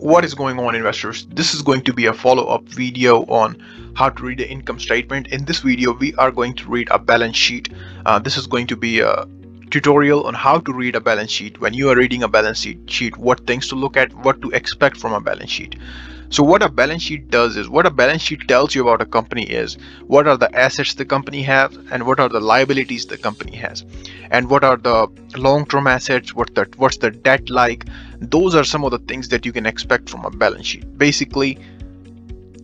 What is going on, investors? This is going to be a follow-up video on how to read the income statement. In this video we are going to read a balance sheet. This is going to be a tutorial on how to read a balance sheet. When you are reading a balance sheet, what things to look at, what to expect from a balance sheet. So what a balance sheet does is, what a balance sheet tells you about a company is, what are the assets the company has, and what are the liabilities the company has, and what are the long-term assets, what's the debt like. Those are some of the things that you can expect from a balance sheet. Basically,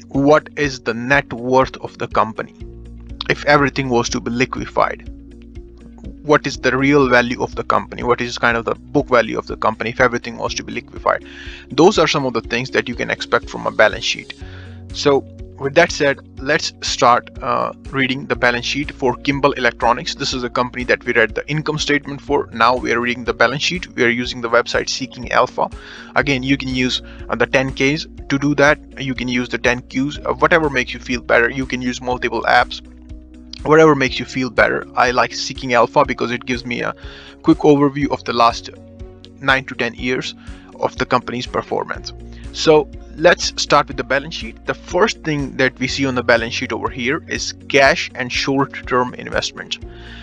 what is the net worth of the company if everything was to be liquefied? What is the real value of the company? What is kind of the book value of the company if everything was to be liquefied? Those are some of the things that you can expect from a balance sheet. So with that said, let's start reading the balance sheet for Kimball Electronics. This is a company that we read the income statement for. Now we are reading the balance sheet. We are using the website Seeking Alpha. Again, you can use the 10Ks to do that. You can use the 10Qs, whatever makes you feel better. You can use multiple apps, whatever makes you feel better. I like Seeking Alpha because it gives me a quick overview of the last 9 to 10 years of the company's performance. So let's start with the balance sheet. The first thing that we see on the balance sheet over here is cash and short-term investments.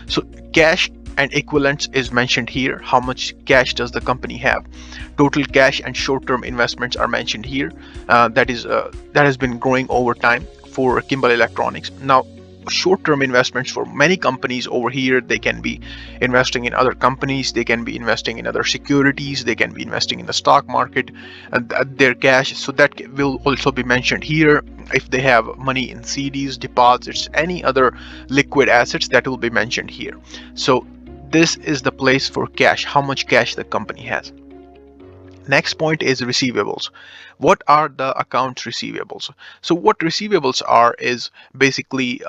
So cash and equivalents is mentioned here. How much cash does the company have? Total cash and short-term investments are mentioned here. That has been growing over time for Kimball Electronics. Now, short-term investments for many companies over here, they can be investing in other companies, they can be investing in other securities, they can be investing in the stock market, and their cash, so that will also be mentioned here. If they have money in CDs, deposits, any other liquid assets, that will be mentioned here. So this is the place for cash, how much cash the company has. Next point is receivables. What are the accounts receivables? So what receivables are is basically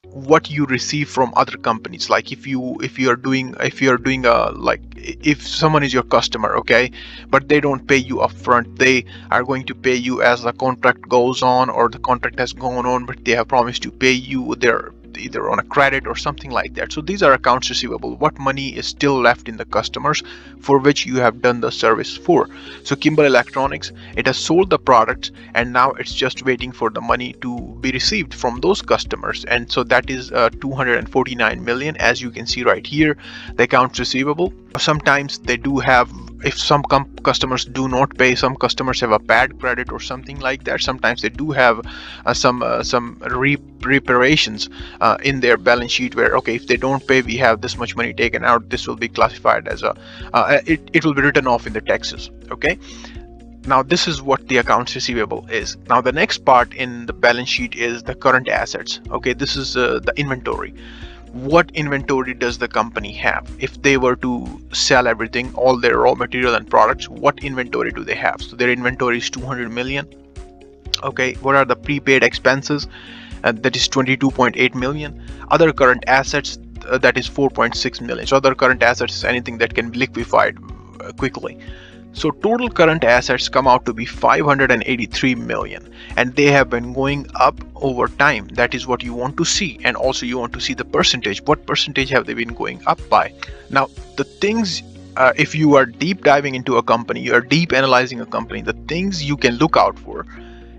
what you receive from other companies. Like if you are doing like if someone is your customer, okay, but they don't pay you upfront, they are going to pay you as the contract goes on, or the contract has gone on, but they have promised to pay you their either on a credit or something like that. So these are accounts receivable, what money is still left in the customers for which you have done the service for. So Kimball Electronics, it has sold the products and now it's just waiting for the money to be received from those customers, and so that is 249 million, as you can see right here, the accounts receivable. Sometimes they do have, if some customers do not pay, some customers have a bad credit or something like that, sometimes they do have some reparations in their balance sheet, where okay, if they don't pay, we have this much money taken out, this will be classified as a it will be written off in the taxes. Okay, now this is what the accounts receivable is. Now the next part in the balance sheet is the current assets. Okay, this is the inventory. What inventory does the company have? If they were to sell everything, all their raw material and products, what inventory do they have? So their inventory is 200 million. Okay, what are the prepaid expenses? That is 22.8 million. Other current assets, that is 4.6 million. So other current assets is anything that can be liquefied quickly. So total current assets come out to be 583 million, and they have been going up over time. That is what you want to see, and also you want to see the percentage. What percentage have they been going up by? Now the things, if you are deep diving into a company, you are deep analyzing a company, the things you can look out for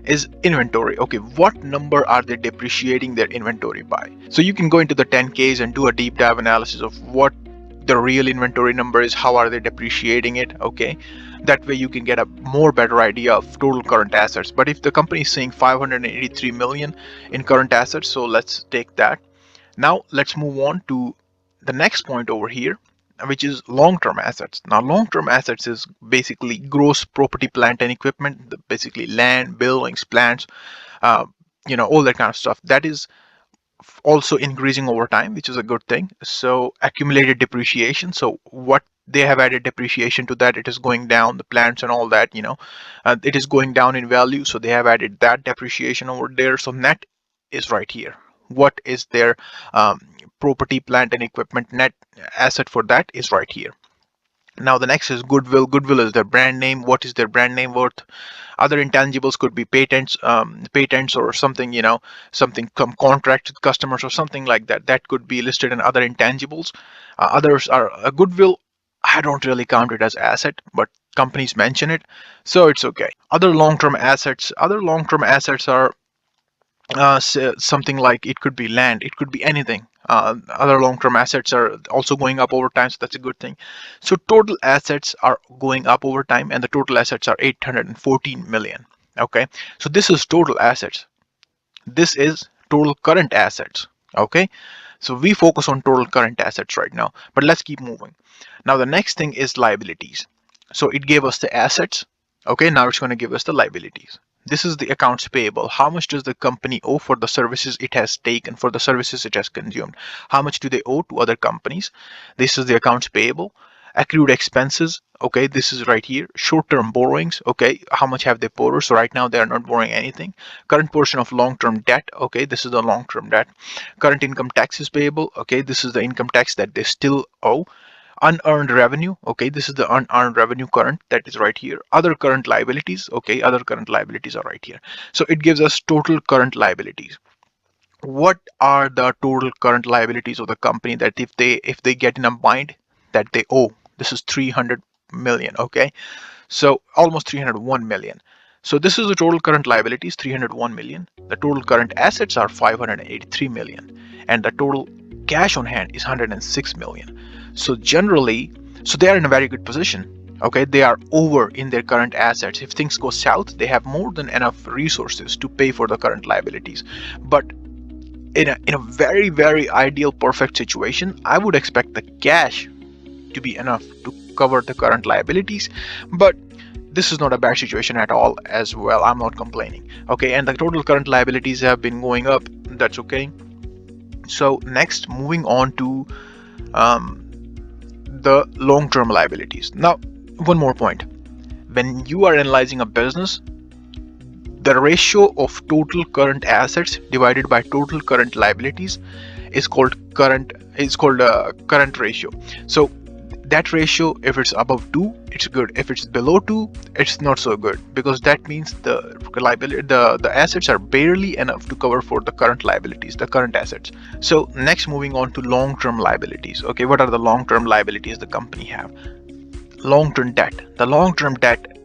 is inventory. Okay, what number are they depreciating their inventory by? So you can go into the 10Ks and do a deep dive analysis of what the real inventory number is, how are they depreciating it. Okay, that way you can get a more better idea of total current assets. But if the company is saying 583 million in current assets, so let's take that. Now let's move on to the next point over here, which is long-term assets. Now long-term assets is basically gross property, plant and equipment, basically land, buildings, plants, uh, all that kind of stuff. That is also increasing over time, which is a good thing. So accumulated depreciation, so what they have added depreciation to that, it is going down, the plants and all that, it is going down in value, so they have added that depreciation over there. So net is right here. What is their property, plant and equipment net asset for that is right here. Now the next is Goodwill. Goodwill is their brand name. What is their brand name worth? Other intangibles could be patents or something, something, some contract with customers or something like that. That could be listed in other intangibles. Others are Goodwill. I don't really count it as asset, but companies mention it, so it's okay. Other long-term assets are something like, it could be land, it could be anything. Other long-term assets are also going up over time, so that's a good thing. So total assets are going up over time, and the total assets are 814 million. Okay, so this is total assets. This is total current assets. Okay, so we focus on total current assets right now, but let's keep moving. Now the next thing is liabilities. So it gave us the assets. Okay, now it's going to give us the liabilities. This is the accounts payable. How much does the company owe for the services it has taken, for the services it has consumed? How much do they owe to other companies? This is the accounts payable. Accrued expenses. Okay, this is right here. Short-term borrowings. Okay, how much have they borrowed? So right now they are not borrowing anything. Current portion of long-term debt. Okay, this is the long-term debt. Current income taxes payable. Okay, this is the income tax that they still owe. Unearned revenue. Okay, this is the unearned revenue current, that is right here. Other current liabilities. Okay, other current liabilities are right here. So it gives us total current liabilities. What are the total current liabilities of the company, that if they get in a bind, that they owe? This is 300 million. Okay, so almost 301 million. So this is the total current liabilities, 301 million. The total current assets are 583 million, and the total cash on hand is 106 million. So generally, so they are in a very good position. Okay, they are over in their current assets. If things go south, they have more than enough resources to pay for the current liabilities. But in a very, very ideal, perfect situation, I would expect the cash to be enough to cover the current liabilities. But this is not a bad situation at all as well. I'm not complaining. Okay, and the total current liabilities have been going up. That's okay. So next, moving on to um, the long-term liabilities. Now, one more point. When you are analyzing a business, the ratio of total current assets divided by total current liabilities is called current ratio. So that ratio, if it's above 2, it's good. If it's below 2, it's not so good, because that means the assets are barely enough to cover for the current liabilities, the current assets. So next, moving on to long-term liabilities. Okay, what are the long-term liabilities the company have? Long-term debt. The long-term debt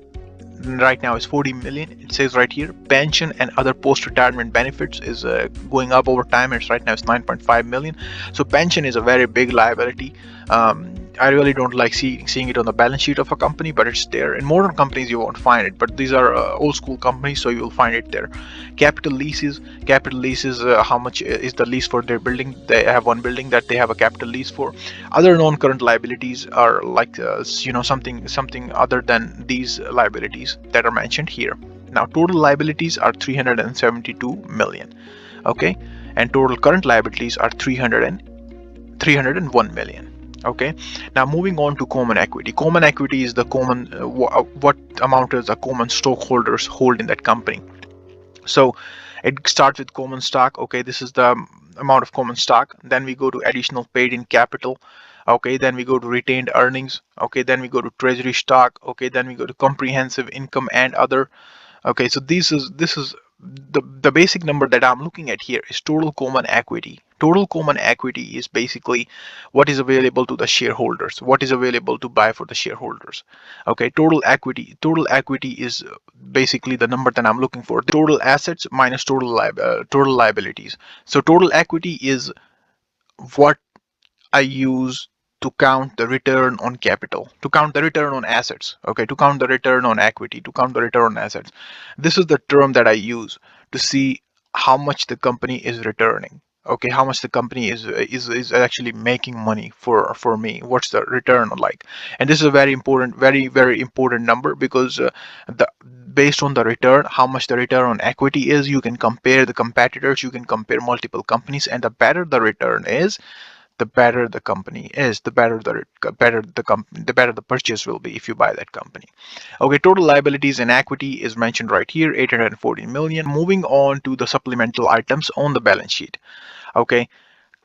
right now is 40 million. It says right here, pension and other post-retirement benefits is going up over time. It's right now it's 9.5 million. So pension is a very big liability. I really don't like seeing it on the balance sheet of a company, but it's there. In modern companies you won't find it, but these are old school companies, so you will find it there. Capital leases, how much is the lease for their building? They have one building that they have a capital lease for. Other non-current liabilities are like something other than these liabilities that are mentioned here. Now total liabilities are 372 million. Okay, and total current liabilities are 301 million. Okay, now moving on to common equity. Common equity is the common what amount is the common stockholders hold in that company. So it starts with common stock. Okay, this is the amount of common stock. Then we go to additional paid in capital. Okay, then we go to retained earnings. Okay, then we go to treasury stock. Okay, then we go to comprehensive income and other. Okay, so this is the basic number that I'm looking at here is total common equity. Total common equity is basically what is available to the shareholders, what is available to buy for the shareholders. Okay, total equity is basically the number that I'm looking for. Total assets minus total liabilities. So total equity is what I use to count the return on capital, to count the return on assets, okay, to count the return on equity, to count the return on assets. This is the term that I use to see how much the company is returning. Okay, how much the company is actually making money for me. What's the return like? And this is a very important, very important number, because the based on the return, how much the return on equity is, you can compare the competitors, you can compare multiple companies, and the better the return is, the better the company is, the better the purchase will be if you buy that company. Okay, total liabilities and equity is mentioned right here, 840 million. Moving on to the supplemental items on the balance sheet. Okay,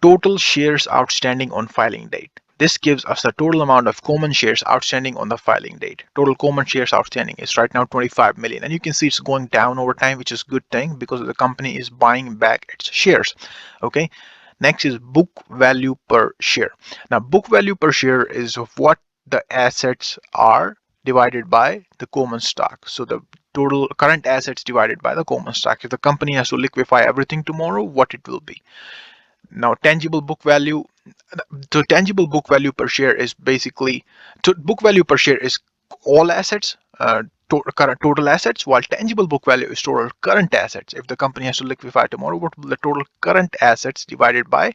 total shares outstanding on filing date. This gives us the total amount of common shares outstanding on the filing date. Total common shares outstanding is right now 25 million, and you can see it's going down over time, which is a good thing because the company is buying back its shares. Okay, next is book value per share. Now book value per share is what the assets are divided by the common stock. So the total current assets divided by the common stock. If the company has to liquefy everything tomorrow, what it will be. Now, tangible book value. So tangible book value per share is basically, so book value per share is all assets, current total assets, while tangible book value is total current assets. If the company has to liquefy tomorrow, what will the total current assets divided by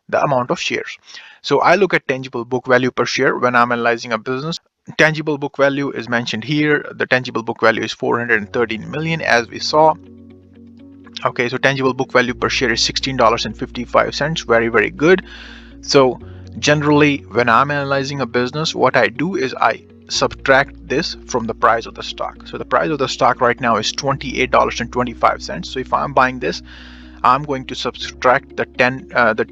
the amount of shares? So I look at tangible book value per share when I'm analyzing a business. Tangible book value is mentioned here. The tangible book value is 413 million, as we saw. Okay, so tangible book value per share is $16.55. Very, very good. So generally, when I'm analyzing a business, what I do is I subtract this from the price of the stock. So the price of the stock right now is $28.25. So if I'm buying this, I'm going to subtract the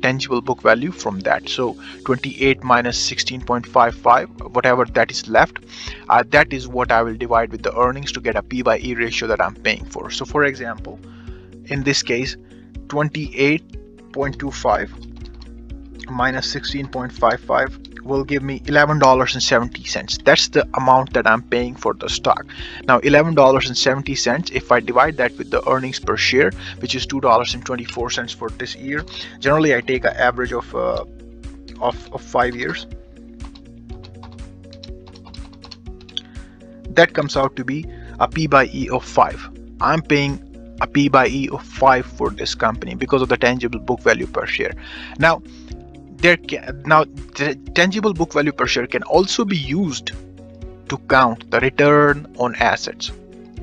tangible book value from that. So 28 minus 16.55, whatever that is left, that is what I will divide with the earnings to get a P by E ratio that I'm paying for. So for example, in this case, 28.25 minus 16.55 will give me $11.70. That's the amount that I'm paying for the stock. Now $11.70, if I divide that with the earnings per share, which is $2.24 for this year, generally I take an average of 5 years. That comes out to be a P by E of 5. I'm paying a P by E of 5 for this company because of the tangible book value per share. Now the tangible book value per share can also be used to count the return on assets.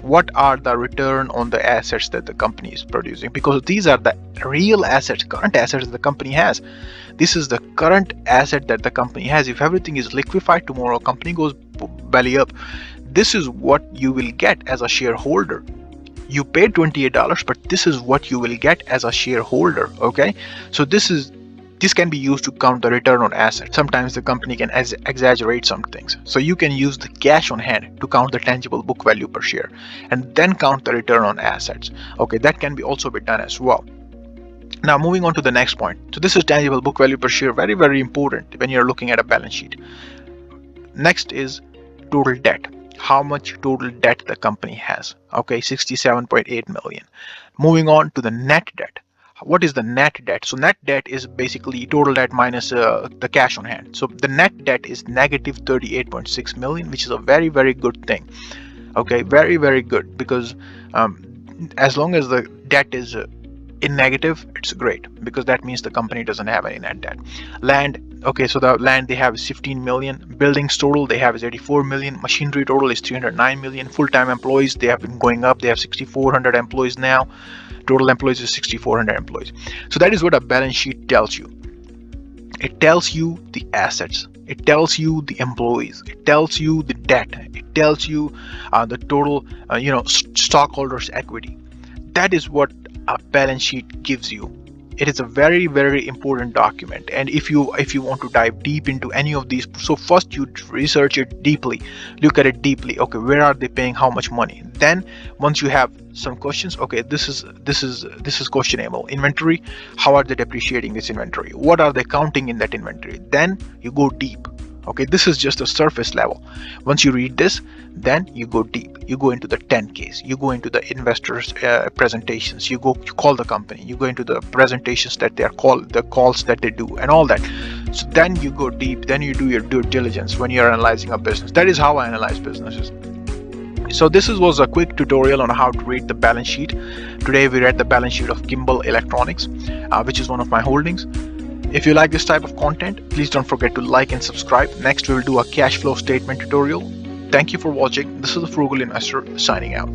What are the return on the assets that the company is producing? Because these are the real assets, current assets that the company has. This is the current asset that the company has. If everything is liquefied tomorrow, company goes belly up, this is what you will get as a shareholder. You paid $28, but this is what you will get as a shareholder. Okay, so this can be used to count the return on assets. Sometimes the company can exaggerate some things. So you can use the cash on hand to count the tangible book value per share and then count the return on assets. Okay, that can be also be done as well. Now moving on to the next point. So this is tangible book value per share. Very, very important when you're looking at a balance sheet. Next is total debt. How much total debt the company has. Okay, 67.8 million. Moving on to the net debt. What is the net debt? So net debt is basically total debt minus the cash on hand. So the net debt is negative 38.6 million, which is a very, very good thing. Okay, very, very good, because as long as the debt is in negative, it's great, because that means the company doesn't have any net debt. Land, okay, so the land they have is 15 million. Buildings total they have is 84 million. Machinery total is 309 million. Full-time employees, they have been going up. They have 6,400 employees now. Total employees is 6,400 employees. So that is what a balance sheet tells you. It tells you the assets, it tells you the employees, it tells you the debt, it tells you the total stockholders equity. That is what a balance sheet gives you. It is a very, very important document, and if you want to dive deep into any of these, so first you research it deeply, look at it deeply. Okay, where are they paying how much money? Then once you have some questions, okay, this is questionable. Inventory, how are they depreciating this inventory? What are they counting in that inventory? Then you go deep. Okay, this is just a surface level. Once you read this, then you go deep. You go into the 10 case, you go into the investors presentations, you call the company, you go into the presentations that they are called, the calls that they do, and all that. So then you go deep, then you do your due diligence when you're analyzing a business. That is how I analyze businesses. So this was a quick tutorial on how to read the balance sheet. Today we read the balance sheet of Kimball Electronics, which is one of my holdings. If you like this type of content, please don't forget to like and subscribe. Next, we will do a cash flow statement tutorial. Thank you for watching. This is the Frugal Investor signing out.